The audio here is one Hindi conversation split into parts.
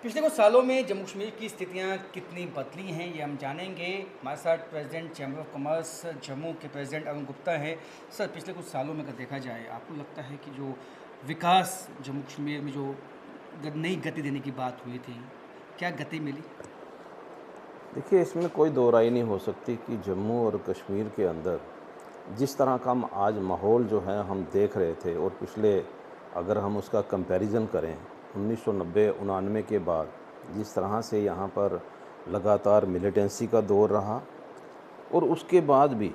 पिछले कुछ सालों में जम्मू कश्मीर की स्थितियाँ कितनी बदली हैं ये हम जानेंगे। हमारे साथ president chamber of commerce Jammu के प्रेसिडेंट अरुण गुप्ता है। सर, पिछले कुछ सालों में अगर देखा जाए, आपको लगता है कि जो विकास जम्मू कश्मीर में जो नई गति देने की बात हुई थी, क्या गति मिली? देखिए, इसमें कोई दो राय नहीं हो सकती कि जम्मू और कश्मीर के अंदर जिस तरह का हम आज माहौल जो है हम देख रहे थे, और पिछले अगर हम उसका कंपैरिजन करें 1990-99 के बाद जिस तरह से यहाँ पर लगातार मिलिटेंसी का दौर रहा, और उसके बाद भी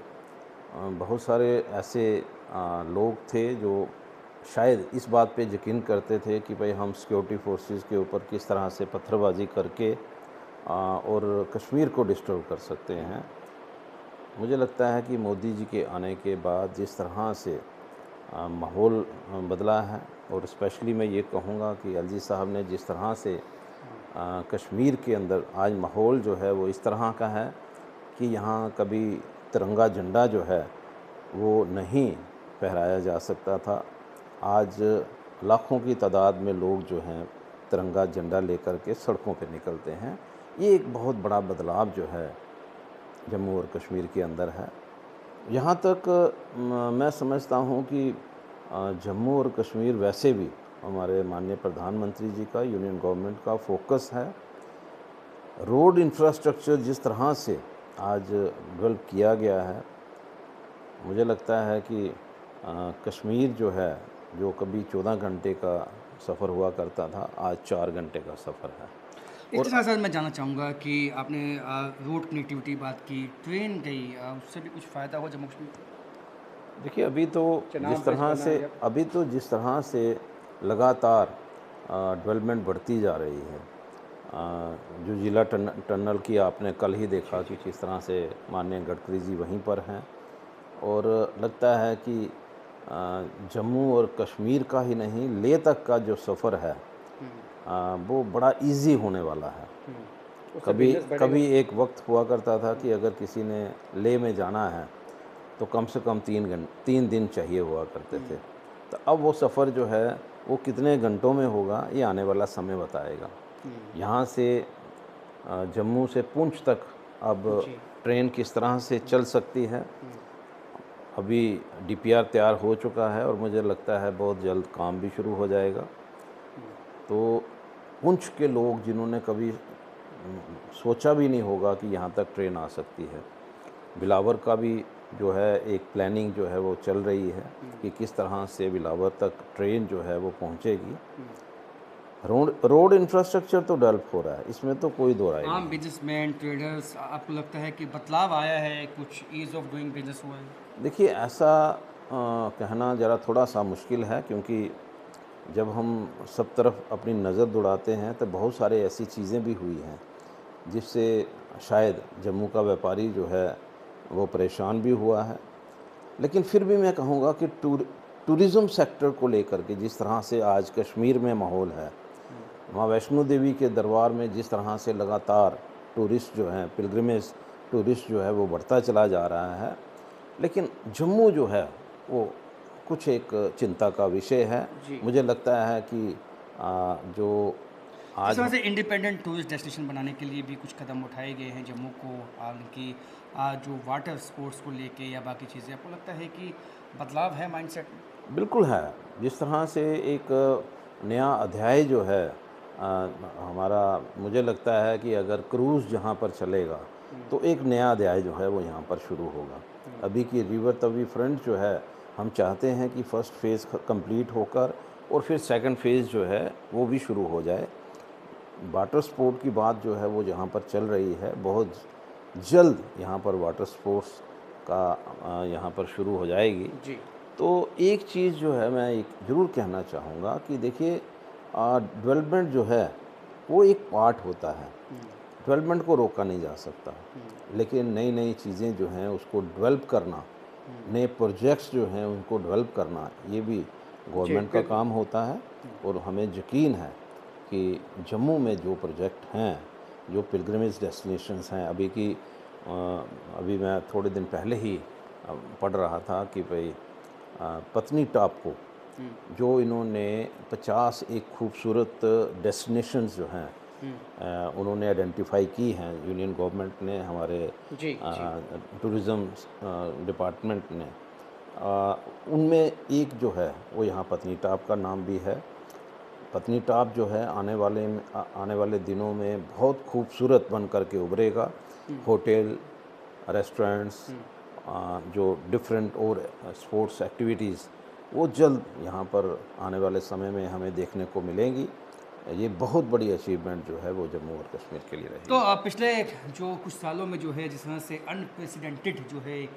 बहुत सारे ऐसे लोग थे जो शायद इस बात पे यकीन करते थे कि भाई हम सिक्योरिटी फोर्सेस के ऊपर किस तरह से पत्थरबाजी करके और कश्मीर को डिस्टर्ब कर सकते हैं। मुझे लगता है कि मोदी जी के आने के बाद जिस तरह से माहौल बदला है, और स्पेशली मैं ये कहूँगा कि एलजी साहब ने जिस तरह से कश्मीर के अंदर आज माहौल जो है वो इस तरह का है कि यहाँ कभी तिरंगा झंडा जो है वो नहीं फहराया जा सकता था। आज लाखों की तादाद में लोग जो हैं तिरंगा झंडा लेकर के सड़कों पे निकलते हैं। ये एक बहुत बड़ा बदलाव जो है जम्मू और कश्मीर के अंदर है। यहाँ तक मैं समझता हूँ कि जम्मू और कश्मीर वैसे भी हमारे माननीय प्रधानमंत्री जी का, यूनियन गवर्नमेंट का फोकस है। रोड इंफ्रास्ट्रक्चर जिस तरह से आज डेवलप किया गया है, मुझे लगता है कि कश्मीर जो है, जो कभी 14 घंटे का सफ़र हुआ करता था, आज 4 घंटे का सफ़र है। इसके और साथ साथ मैं जानना चाहूँगा कि आपने रोड कनेक्टिविटी बात की, ट्रेन गई, उससे भी कुछ फ़ायदा हुआ जम्मू कश्मीर को? देखिए, चनाब ब्रिज बना या अभी तो जिस तरह से लगातार डेवलपमेंट बढ़ती जा रही है, जो जिला टनल की आपने कल ही देखा कि किस तरह से माननीय गडकरी जी वहीं पर हैं, और लगता है कि जम्मू और कश्मीर का ही नहीं, लेह तक का जो सफ़र है वो बड़ा इजी होने वाला है। उससे कभी बिजनेस बढ़ेगा। कभी एक वक्त हुआ करता था कि अगर किसी ने लेह में जाना है तो कम से कम 3 दिन चाहिए हुआ करते थे। तो अब वो सफ़र जो है वो कितने घंटों में होगा, ये आने वाला समय बताएगा। यहाँ से जम्मू से पुंछ तक अब जी। ट्रेन किस तरह से चल सकती है, अभी डीपीआर तैयार हो चुका है, और मुझे लगता है बहुत जल्द काम भी शुरू हो जाएगा। तो पुंछ के लोग जिन्होंने कभी सोचा भी नहीं होगा कि यहाँ तक ट्रेन आ सकती है, बिलावर का भी जो है एक प्लानिंग जो है वो चल रही है कि किस तरह से बिलावर तक ट्रेन जो है वो पहुँचेगी। रोड इंफ्रास्ट्रक्चर तो डेवलप हो रहा है, इसमें तो कोई दो राय आम नहीं है। बिजनेसमैन, ट्रेडर्स, आपको लगता है कि बदलाव आया है, कुछ ईज़ ऑफ डूइंग बिज़नेस हुआ है? देखिए, ऐसा कहना ज़रा थोड़ा-सा मुश्किल है, क्योंकि जब हम सब तरफ अपनी नज़र दौड़ाते हैं तो बहुत सारे ऐसी चीज़ें भी हुई हैं जिससे शायद जम्मू का व्यापारी जो है वो परेशान भी हुआ है। लेकिन फिर भी मैं कहूँगा कि टूरिज़्म सेक्टर को लेकर के जिस तरह से आज कश्मीर में माहौल है, माँ वैष्णो देवी के दरबार में जिस तरह से लगातार टूरिस्ट जो हैं, पिलग्रिमेज टूरिस्ट जो है वो बढ़ता चला जा रहा है। लेकिन जम्मू जो है वो कुछ एक चिंता का विषय है। जी। मुझे लगता है कि जो जिस आज तरह से इंडिपेंडेंट टूरिस्ट डेस्टिनेशन बनाने के लिए भी कुछ कदम उठाए गए हैं जम्मू को, उनकी जो वाटर स्पोर्ट्स को लेके या बाकी चीज़ें, आपको लगता है कि बदलाव है माइंडसेट में? बिल्कुल है। जिस तरह से एक नया अध्याय जो है हमारा, मुझे लगता है कि अगर क्रूज़ जहाँ पर चलेगा तो एक नया अध्याय जो है वो यहाँ पर शुरू होगा। अभी की रिवर तवी फ्रंट जो है, हम चाहते हैं कि फ़र्स्ट फ़ेज़ कंप्लीट होकर और फिर सेकंड फ़ेज़ जो है वो भी शुरू हो जाए। वाटर स्पोर्ट की बात जो है वो जहाँ पर चल रही है, बहुत जल्द यहाँ पर वाटर स्पोर्ट्स का यहाँ पर शुरू हो जाएगी। जी। तो एक चीज़ जो है मैं एक ज़रूर कहना चाहूँगा कि देखिए, डेवलपमेंट जो है वो एक पार्ट होता है। डेवलपमेंट को रोका नहीं जा सकता, लेकिन नई-नई चीज़ें जो हैं उसको डेवलप करना, नए प्रोजेक्ट्स जो हैं उनको डेवलप करना, ये भी जी, गवर्नमेंट का बिल्कुल। काम होता है। और हमें यकीन है कि जम्मू में जो प्रोजेक्ट हैं, जो पिलग्रिमेज डेस्टिनेशंस हैं, अभी मैं थोड़े दिन पहले ही पढ़ रहा था कि भई पत्नी टॉप को जो इन्होंने 50 एक खूबसूरत डेस्टिनेशंस जो हैं उन्होंने आइडेंटिफाई की हैं, यूनियन गवर्नमेंट ने, हमारे जी जी। टूरिज़्म डिपार्टमेंट ने। उनमें एक जो है वो यहाँ पत्नीटाप का नाम भी है। पत्नीटाप जो है आने वाले दिनों में बहुत खूबसूरत बन कर के उभरेगा। होटल, रेस्टोरेंट्स, जो डिफरेंट और स्पोर्ट्स एक्टिविटीज़ वो जल्द यहाँ पर आने वाले समय में हमें देखने को मिलेंगी। ये बहुत बड़ी अचीवमेंट जो है वो जम्मू और कश्मीर के लिए रहेगी। तो पिछले जो कुछ सालों में जो है जिस तरह से अनप्रेसिडेंटेड जो है एक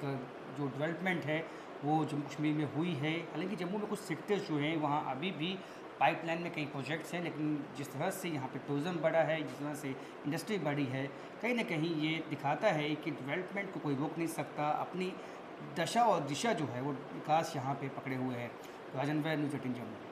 जो डेवलपमेंट है वो जम्मू कश्मीर में हुई है। हालांकि जम्मू में कुछ सेक्टर्स जो हैं वहाँ अभी भी पाइपलाइन में कई प्रोजेक्ट्स हैं, लेकिन जिस तरह से यहाँ पे टूरिज़्म बढ़ा है, जिस तरह से इंडस्ट्री बढ़ी है, कहीं ना कहीं ये दिखाता है कि डेवलपमेंट को कोई रोक नहीं सकता। अपनी दशा और दिशा जो है वो विकास यहाँ पे पकड़े हुए है। राजन वैद, न्यूज़ 18 जम्मू।